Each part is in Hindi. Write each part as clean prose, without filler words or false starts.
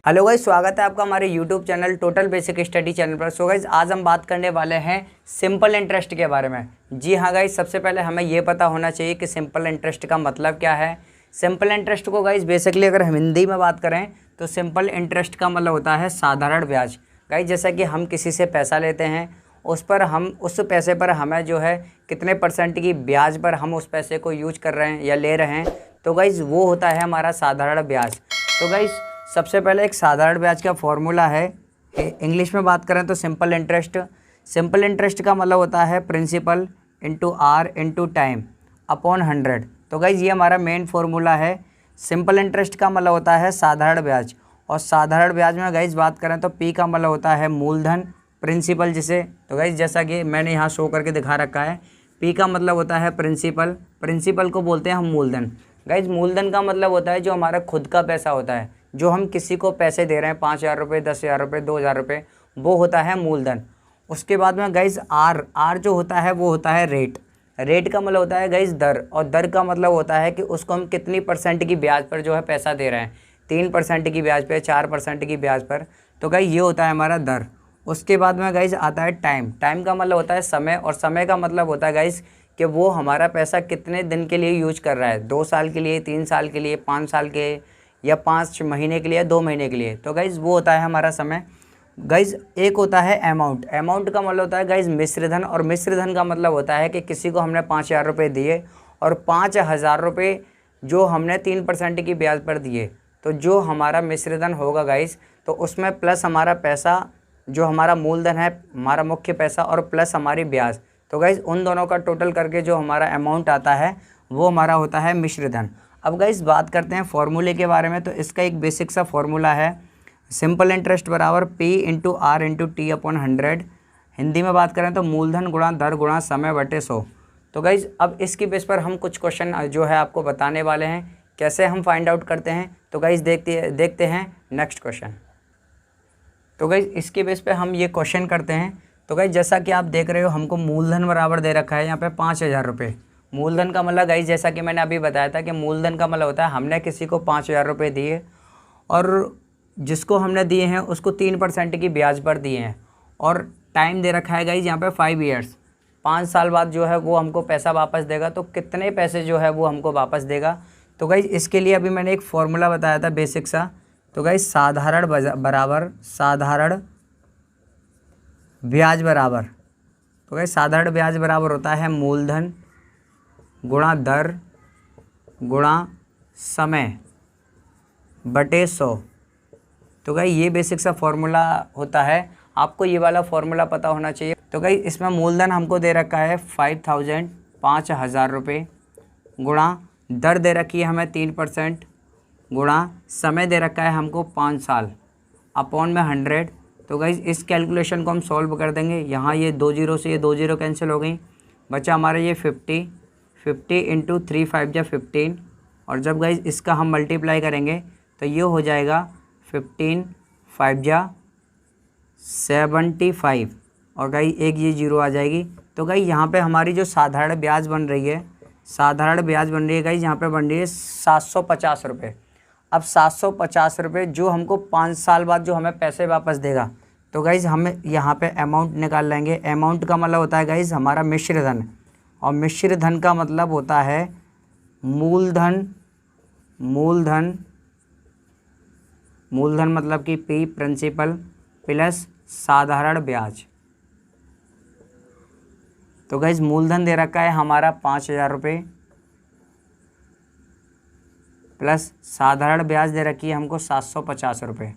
हेलो गाइस, स्वागत है आपका हमारे YouTube channel total basic study channel पर। सो गाइस, आज हम बात करने वाले हैं सिंपल इंटरेस्ट के बारे में। जी हाँ गाइस, सबसे पहले हमें ये पता होना चाहिए कि सिंपल इंटरेस्ट का मतलब क्या है। सिंपल इंटरेस्ट को गाइस बेसिकली अगर हम हिंदी में बात करें तो सिंपल इंटरेस्ट का मतलब होता है साधारण ब्याज। गाइस, जैसा कि हम किसी से पैसा लेते हैं, उस पर हम उस पैसे पर हमें जो है कितने % की ब्याज पर हम उस पैसे को यूज कर रहे हैं या ले रहे हैं, तो गाइस वो होता है हमारा साधारण ब्याज। तो गाइस, सबसे पहले एक साधारण ब्याज का फॉर्मूला है, इंग्लिश में बात करें तो सिंपल इंटरेस्ट। सिंपल इंटरेस्ट का मतलब होता है principal into R into time upon 100। तो गाइज ये हमारा मेन फॉर्मूला है। सिंपल इंटरेस्ट का मतलब होता है साधारण ब्याज, और साधारण ब्याज में गाइज बात करें तो पी का मतलब होता है मूलधन, प्रिंसिपल जिसे। तो गाइज जैसा कि मैंने यहाँ शो करके दिखा रखा है, पी का मतलब होता है प्रिंसिपल, प्रिंसिपल को बोलते हैं हम मूलधन। गाइज मूलधन का मतलब होता है जो हमारा खुद का पैसा होता है, जो हम किसी को पैसे दे रहे हैं, 5,000 रुपये, 10,000 रुपये, 2,000 रुपये, वो होता है मूलधन। उसके बाद में गाइज आर जो होता है वो होता है रेट। रेट का मतलब होता है गाइज दर, और दर का मतलब होता है कि उसको हम कितनी % की ब्याज पर जो है पैसा दे रहे हैं, 3% की ब्याज पर, 4% की ब्याज पर। तो गाइज ये होता है हमारा दर। उसके बाद में गाइज आता है टाइम। टाइम का मतलब होता है समय, और समय का मतलब होता है गाइज कि वो हमारा पैसा कितने दिन के लिए यूज कर रहा है, 2 साल के लिए, 3 साल के लिए, 5 साल के, या 5 महीने के लिए, 2 महीने के लिए। तो गाइज़ वो होता है हमारा समय। गाइज़ एक होता है अमाउंट। अमाउंट का मतलब होता है गाइज़ मिश्र धन, और मिश्र धन का मतलब होता है कि किसी को हमने 5,000 रुपये दिए और 5,000 रुपये जो हमने 3% की ब्याज पर दिए, तो जो हमारा मिश्र धन होगा गाइज़, तो उसमें प्लस हमारा पैसा जो हमारा मूलधन है, हमारा मुख्य पैसा, और प्लस हमारी ब्याज। तो गाइज़ उन दोनों का टोटल करके जो हमारा अमाउंट आता है वो हमारा होता है मिश्र धन। अब गाइस बात करते हैं फॉर्मूले के बारे में। तो इसका एक बेसिक सा फॉर्मूला है, सिंपल इंटरेस्ट बराबर P into R into T upon 100। Hindi में बात करें तो मूलधन गुणा दर गुणा समय बटे 100। तो गाइस अब इसकी बेस पर हम कुछ क्वेश्चन जो है आपको बताने वाले हैं, कैसे हम फाइंड आउट करते हैं। तो गाइस देखते हैं नेक्स्ट क्वेश्चन। तो गाइस इसके बेस पर हम ये क्वेश्चन करते हैं। तो गाइस जैसा कि आप देख रहे हो, हमको मूलधन बराबर दे रखा है यहाँ पे 5,000 रुपये। मूलधन का मतलब गाइस जैसा कि मैंने अभी बताया था कि मूलधन का मतलब होता है हमने किसी को 5,000 रुपये दिए, और जिसको हमने दिए हैं उसको 3% की ब्याज पर दिए हैं, और टाइम दे रखा है गाइस यहाँ पे 5 ईयर्स, 5 साल बाद जो है वो हमको पैसा वापस देगा। तो कितने पैसे जो है वो हमको वापस देगा। तो गाइस इसके लिए अभी मैंने एक फॉर्मूला बताया था बेसिक सा। तो गाइस साधारण बराबर साधारण ब्याज बराबर, तो गाइस साधारण ब्याज बराबर होता है मूलधन गुणा दर गुणा समय बटे 100। तो गाइस ये बेसिक सा फॉर्मूला होता है, आपको ये वाला फॉर्मूला पता होना चाहिए। तो गाइस इसमें मूलधन हमको दे रखा है 5,000, 5,000 रुपये, गुणा दर दे रखी है हमें 3%, गुणा समय दे रखा है हमको 5 साल अपॉन में 100। तो गाइस इस कैलकुलेशन को हम सॉल्व कर देंगे। यहाँ ये 2 जीरो से ये 2 जीरो कैंसिल हो गई, बचा हमारा ये 50 इंटू 3 5 जा 15, और जब गाइज इसका हम मल्टीप्लाई करेंगे तो ये हो जाएगा 15 5 जा 75, और गाइज एक ये जीरो आ जाएगी। तो गाइज यहाँ पे हमारी जो साधारण ब्याज बन रही है, साधारण ब्याज बन रही है गाइज, यहाँ पे बन रही है 750 रुपये। अब 750 रुपये जो हमको 5 साल बाद जो हमें पैसे वापस देगा, तो गाइज हमें यहाँ पे अमाउंट निकाल लेंगे। अमाउंट का मतलब होता है गाइज हमारा मिश्र धन, और मिश्र धन का मतलब होता है मूलधन, मूलधन मतलब कि पी प्रिंसिपल प्लस साधारण ब्याज। तो गाइज मूलधन दे रखा है हमारा 5,000 रुपये, प्लस साधारण ब्याज दे रखी है हमको 750 रुपये,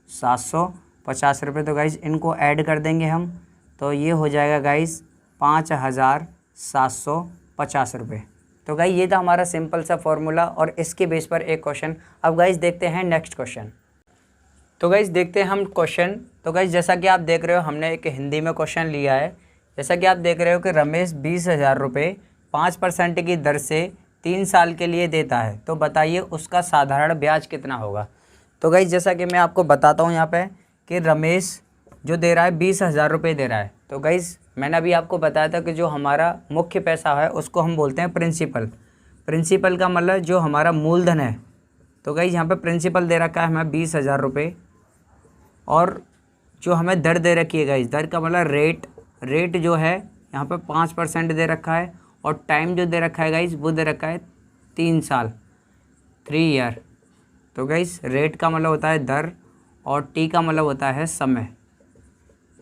750 रुपये। तो गाइज इनको ऐड कर देंगे हम, तो ये हो जाएगा गाइज 5,750 रुपये। तो गाइज ये था हमारा सिंपल सा फॉर्मूला, और इसके बेस पर एक क्वेश्चन। अब गाइज देखते हैं नेक्स्ट क्वेश्चन। तो गाइज देखते हैं हम क्वेश्चन। तो गाइज जैसा कि आप देख रहे हो, हमने एक हिंदी में क्वेश्चन लिया है। जैसा कि आप देख रहे हो कि रमेश 20,000 रुपये 5% की दर से 3 साल के लिए देता है, तो बताइए उसका साधारण ब्याज कितना होगा। तो गाइज जैसा कि मैं आपको बताता हूँ यहाँ पे कि रमेश जो दे रहा है 20,000 रुपये दे रहा है। तो गाइज मैंने अभी आपको बताया था कि जो हमारा मुख्य पैसा है उसको हम बोलते हैं प्रिंसिपल। प्रिंसिपल का मतलब जो हमारा मूलधन है। तो गाइज यहाँ पे प्रिंसिपल दे रखा है हमें 20,000 रुपये, और जो हमें दर दे रखी है गाइस, दर का मतलब रेट जो है यहाँ पे 5% दे रखा है, और टाइम जो दे रखा है गाइस वो दे रखा है 3 साल, 3 ईयर। तो गाइस रेट का मतलब होता है दर और टी का मतलब होता है समय।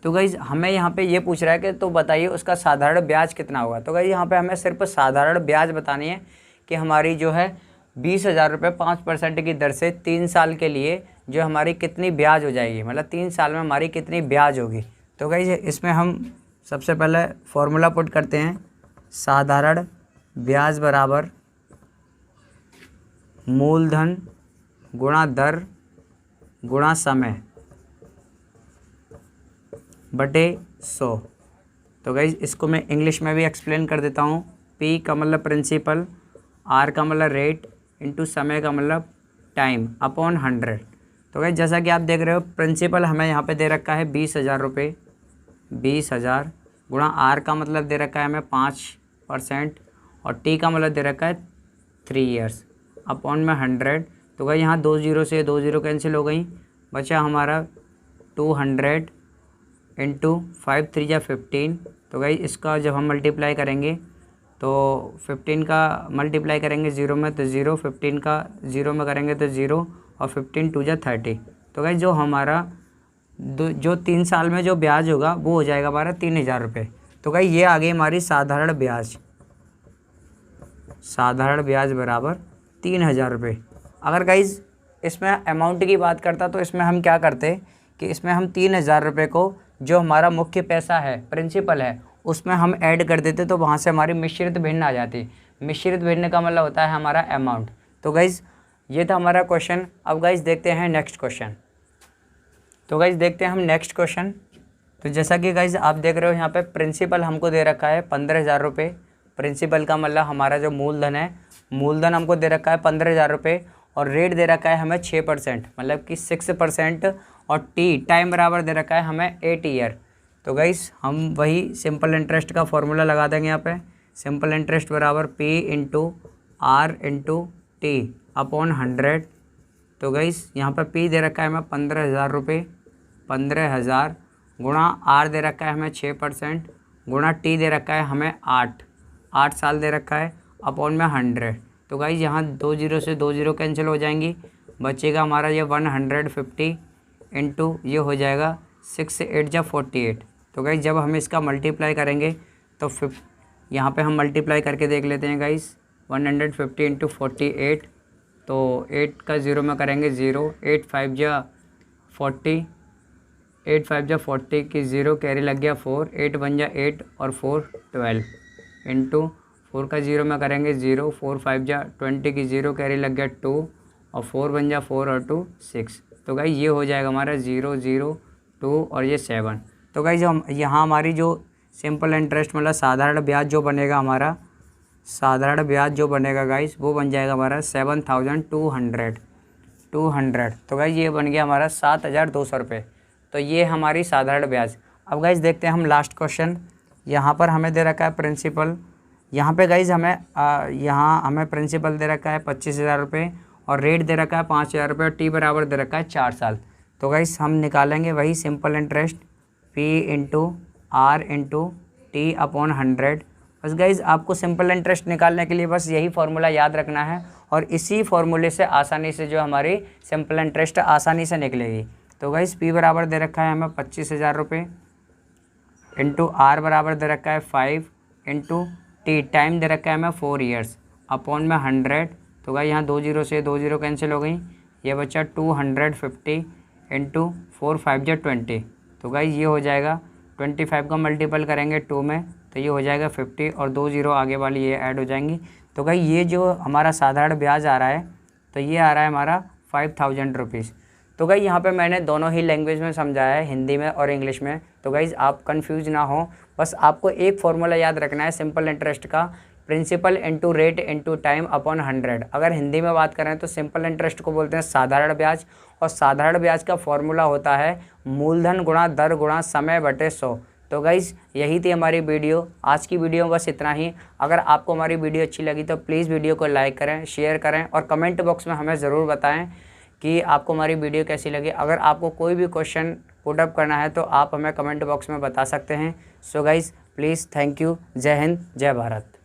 तो गाइस हमें यहाँ पे ये पूछ रहा है कि तो बताइए उसका साधारण ब्याज कितना होगा। तो गाइस यहाँ पे हमें सिर्फ साधारण ब्याज बतानी है कि हमारी जो है 20,000 रुपये 5% की दर से 3 साल के लिए जो हमारी कितनी ब्याज हो जाएगी, मतलब 3 साल में हमारी कितनी ब्याज होगी। तो गाइस इसमें हम सबसे पहले फॉर्मूला पुट करते हैं, साधारण ब्याज बराबर मूलधन गुणा दर गुणा समय बटे 100। तो गाइज इसको मैं इंग्लिश में भी एक्सप्लेन कर देता हूँ। पी का मतलब प्रिंसिपल, आर का मतलब रेट, इंटू समय का मतलब टाइम अपॉन 100। तो गाइज जैसा कि आप देख रहे हो प्रिंसिपल हमें यहाँ पे दे रखा है 20,000 रुपये, 20,000 गुणा आर का मतलब दे रखा है हमें 5%, और टी का मतलब दे रखा है 3 ईयर्स अपॉन में 100। तो गाइज यहाँ 2 जीरो से 2 जीरो कैंसिल हो गई, बचा हमारा 200 इंटू 5 3 या 15। तो गाइस इसका जब हम मल्टीप्लाई करेंगे तो 15 का मल्टीप्लाई करेंगे 0 में तो 0, 15 का 0 में करेंगे तो 0, और 15 2 या 30। तो गाइस जो हमारा जो 3 साल में जो ब्याज होगा वो हो जाएगा हमारा 3,000 रुपये। तो गाइस ये आ गई हमारी साधारण ब्याज, साधारण ब्याज बराबर 3,000 रुपये। अगर गाइस इसमें अमाउंट की बात करता तो इसमें हम क्या करते कि इसमें हम 3,000 रुपये को जो हमारा मुख्य पैसा है, प्रिंसिपल है, उसमें हम ऐड कर देते तो वहाँ से हमारी मिश्रित भिन्न आ जाती। मिश्रित भिन्न का मतलब होता है हमारा अमाउंट। तो गाइज़ ये था हमारा क्वेश्चन। अब गाइज़ देखते हैं नेक्स्ट क्वेश्चन। तो गाइज़ देखते हैं हम नेक्स्ट क्वेश्चन। तो जैसा कि गाइज़ आप देख रहे हो यहाँ पे प्रिंसिपल हमको दे रखा है 15,000 रुपये। प्रिंसिपल का मतलब हमारा जो मूलधन है, मूलधन हमको दे रखा है 15,000 रुपये, और रेट दे रखा है हमें 6%, मतलब कि 6%, और टाइम बराबर दे रखा है हमें 8 ईयर। तो गाइस हम वही सिंपल इंटरेस्ट का फॉर्मूला लगा देंगे यहाँ पे। सिंपल इंटरेस्ट बराबर P into R into T upon 100। तो गाइस यहाँ पर पी दे रखा है हमें 15,000 रुपये, 15,000 गुणा आर दे रखा है हमें 6%, गुणा टी दे रखा है हमें 8 साल दे रखा है, अपॉन में 100। तो गाइस यहाँ 2 जीरो से 2 जीरो कैंसिल हो जाएंगी, बचेगा हमारा ये 150 इंटू ये हो जाएगा 6 से 8 जा 48। तो गाइस जब हम इसका मल्टीप्लाई करेंगे तो यहाँ पे हम मल्टीप्लाई करके देख लेते हैं गाइस। 150 इंटू 48, तो 8 का 0 में करेंगे 0, 8 5 जा 40, 8 5 जा 40 की 0 कैरी लग गया 4, 8 1 जा 8 और 4 12 इंटू 4 का 0 में करेंगे 0, 4 5 जा 20 की 0 कैरी लग गया 2, और 4 1 जा 4 और 2 6। तो गाइस ये हो जाएगा हमारा 0 0 2 और ये 7। तो गाइस हम यहाँ हमारी जो सिंपल इंटरेस्ट मतलब साधारण ब्याज जो बनेगा हमारा, साधारण ब्याज जो बनेगा गाइस वो बन जाएगा हमारा 7,200। तो गाइस ये बन गया हमारा 7,200 रुपये। तो ये हमारी साधारण ब्याज। अब गाइस देखते हैं हम लास्ट क्वेश्चन। यहाँ पर हमें दे रखा है प्रिंसिपल, यहाँ पे गाइस हमें यहाँ हमें प्रिंसिपल दे रखा है 25,000 रुपये, और रेट दे रखा है 5,000 रुपये, और टी बराबर दे रखा है 4 साल। तो गाइस हम निकालेंगे वही simple interest P into R into T upon 100। बस गाइस आपको सिंपल इंटरेस्ट निकालने के लिए बस यही फार्मूला याद रखना है, और इसी फार्मूले से आसानी से जो हमारी सिंपल इंटरेस्ट आसानी से निकलेगी। तो गाइस पी बराबर दे रखा है हमें 25,000 रुपये, इंटू आर बराबर दे रखा है 5, इंटू टी टाइम दे रखा है हमें 4 ईयर्स अपॉन में 100। तो गाइस यहाँ 2 जीरो से 2 जीरो कैंसिल हो गई, ये बच्चा 250 इंटू 4 5 जा 20। तो गाइस ये हो जाएगा 25 का मल्टीपल करेंगे 2 में तो ये हो जाएगा 50, और 2 जीरो आगे वाली ये ऐड हो जाएंगी। तो गाइस ये जो हमारा साधारण ब्याज आ रहा है तो ये आ रहा है हमारा 5,000 रुपीज़। तो गाइस यहाँ पे मैंने दोनों ही लैंग्वेज में समझाया है, हिंदी में और इंग्लिश में। तो गाइस आप कंफ्यूज ना हो, बस आपको एक फार्मूला याद रखना है सिंपल इंटरेस्ट का, principal into rate into time upon 100। अगर हिंदी में बात करें तो सिंपल इंटरेस्ट को बोलते हैं साधारण ब्याज, और साधारण ब्याज का फॉर्मूला होता है मूलधन गुणा दर गुणा समय बटे 100। तो गाइज़ यही थी हमारी वीडियो। आज की वीडियो में बस इतना ही। अगर आपको हमारी वीडियो अच्छी लगी तो प्लीज़ वीडियो को लाइक करें, शेयर करें, और कमेंट बॉक्स में हमें ज़रूर बताएं कि आपको हमारी वीडियो कैसी लगी। अगर आपको कोई भी क्वेश्चन पुटअप करना है तो आप हमें कमेंट बॉक्स में बता सकते हैं। So guys please, thank you. जय हिंद, जय भारत।